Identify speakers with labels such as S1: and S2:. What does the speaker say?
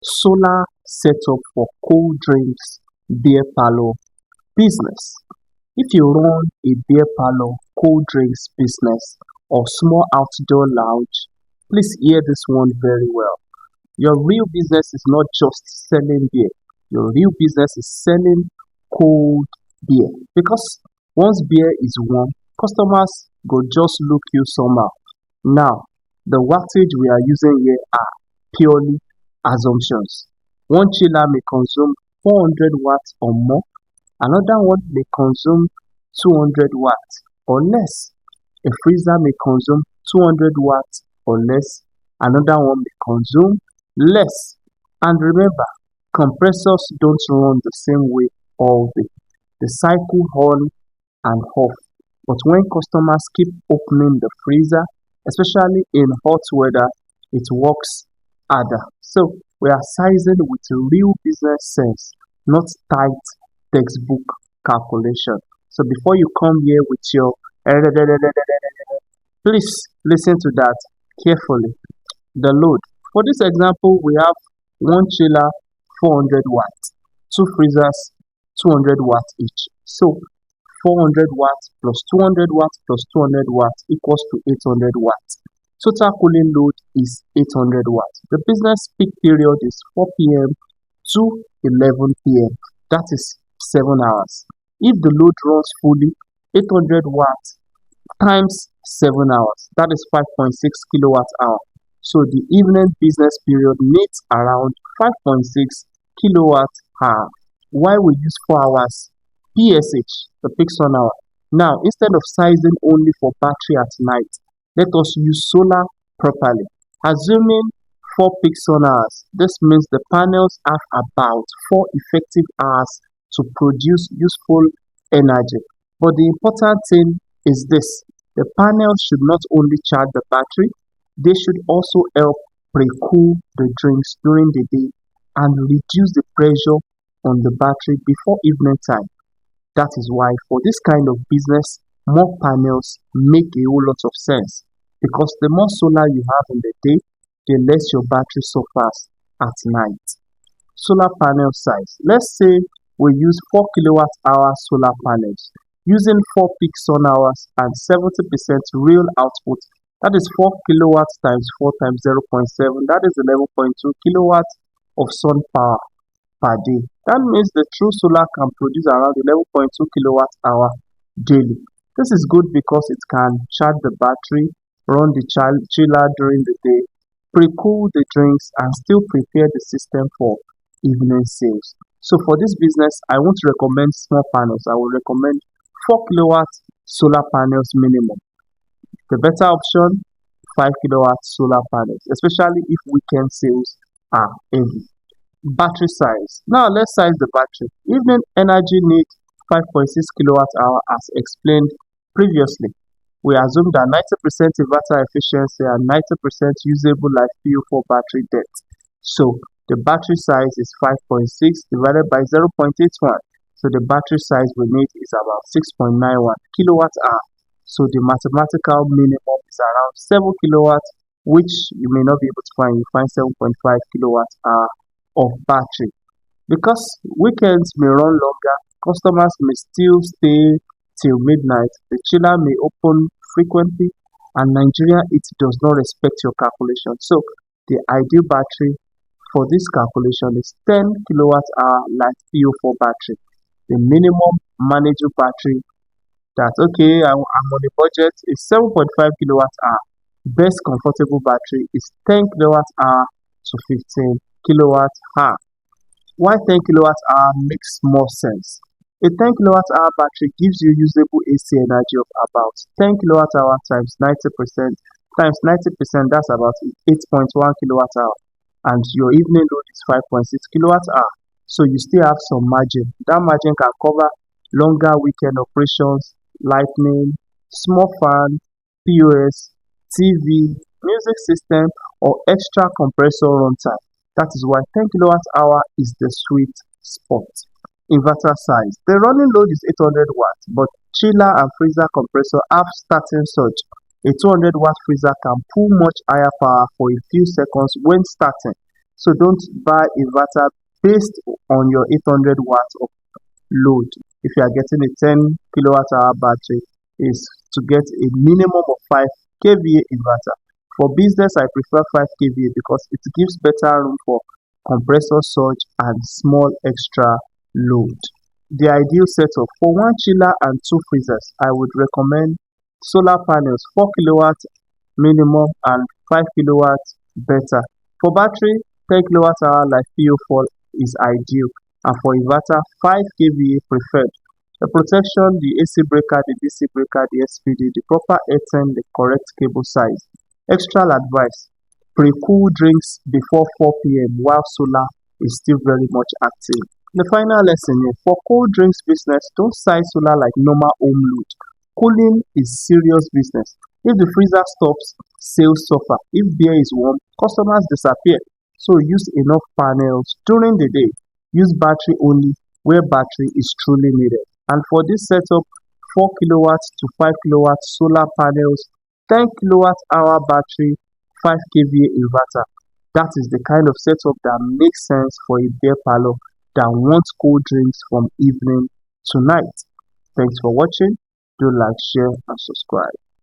S1: Solar setup for cold drinks beer parlor business. If you run a beer parlor, cold drinks business, or small outdoor lounge, please hear this one very well. Your real business is not just selling beer. Your real business is selling cold beer. Because once beer is warm, customers go just look you somehow. Now, the wattage we are using here are purely assumptions. One chiller may consume 400 watts or more, another one may consume 200 watts or less. A freezer may consume 200 watts or less, another one may consume less. And remember, compressors don't run the same way all day. They cycle on and off. But when customers keep opening the freezer, especially in hot weather, it works harder. So we are sizing with real business sense, not tight textbook calculation. So before you come here with your please listen to that carefully. The load. For this example, we have one chiller 400 watts, two freezers 200 watts each. So 400 watts plus 200 watts plus 200 watts equals to 800 watts. Total cooling load is 800 watts. The business peak period is 4 p.m. to 11 p.m. That is 7 hours. If the load runs fully, 800 watts times 7 hours, that is 5.6 kilowatt hour. So the evening business period needs around 5.6 kilowatt hour. Why we use 4 hours? PSH, the peak sun hour. Now, instead of sizing only for battery at night, let us use solar properly. Assuming 4 peak sun hours, this means the panels have about 4 effective hours to produce useful energy. But the important thing is this: the panels should not only charge the battery, they should also help pre-cool the drinks during the day and reduce the pressure on the battery before evening time. That is why for this kind of business, more panels make a whole lot of sense, because the more solar you have in the day, the less your battery suffers at night. Solar panel size. Let's say we use 4 kilowatt hour solar panels using 4 peak sun hours and 70% real output. That is 4 kilowatts times 4 times 0.7. That is 11.2 kilowatts of sun power per day. That means the true solar can produce around 11.2 kilowatt hour daily. This is good because it can charge the battery, run the chiller during the day, pre-cool the drinks, and still prepare the system for evening sales. So for this business, I won't recommend small panels. I will recommend 4 kilowatt solar panels minimum. The better option, 5 kilowatt solar panels, especially if weekend sales are heavy. Battery size. Now let's size the battery. Evening energy need 5.6 kilowatt hour as explained previously. We assume that 90% inverter efficiency and 90% usable life PO4 battery depth. So the battery size is 5.6 divided by 0.81. So the battery size we need is about 6.91 kilowatt hour. So the mathematical minimum is around 7 kilowatts, which you may not be able to find. You find 7.5 kilowatt hour of battery. Because weekends may run longer, customers may still stay till midnight, the chiller may open frequently, and Nigeria it does not respect your calculation. So the ideal battery for this calculation is 10 kilowatt hour light PO4 battery. The minimum manageable battery that okay, I'm on a budget is 7.5 kilowatt hour. Best comfortable battery is 10 kilowatt hour to 15 kilowatt hour. Why 10 kilowatt hour makes more sense? A 10 kilowatt hour battery gives you usable AC energy of about 10 kilowatt hour times 90% times 90%, that's about 8.1 kilowatt hour, and your evening load is 5.6 kilowatt hour. So you still have some margin. That margin can cover longer weekend operations, lightning, small fan, POS, TV, music system, or extra compressor runtime. That is why 10 kilowatt hour is the sweet spot. Inverter size. The running load is 800 watts, but chiller and freezer compressor have starting surge. A 200 watt freezer can pull much higher power for a few seconds when starting. So don't buy inverter based on your 800 watts of load. If you are getting a 10 kilowatt hour battery, is to get a minimum of 5 kVA inverter. For business, I prefer 5 kVA because it gives better room for compressor surge and small extra load. The ideal setup for one chiller and two freezers, I would recommend solar panels 4 kilowatt minimum and 5 kilowatt better. For battery, 10 kilowatt hour like PO4 is ideal, and for inverter, 5 kVA preferred. The protection, the AC breaker, the DC breaker, the SPD, the proper earthing, the correct cable size. Extra advice: pre-cool drinks before 4 p.m. while solar is still very much active. The final lesson here: for cold drinks business, don't size solar like normal home load. Cooling is serious business. If the freezer stops, sales suffer. If beer is warm, customers disappear. So use enough panels during the day. Use battery only where battery is truly needed. And for this setup, 4 kilowatts to 5 kilowatts solar panels, 10 kilowatt hour battery, 5 kVA inverter. That is the kind of setup that makes sense for a beer parlor that wants cold drinks from evening to night. Thanks for watching. Do like, share, and subscribe.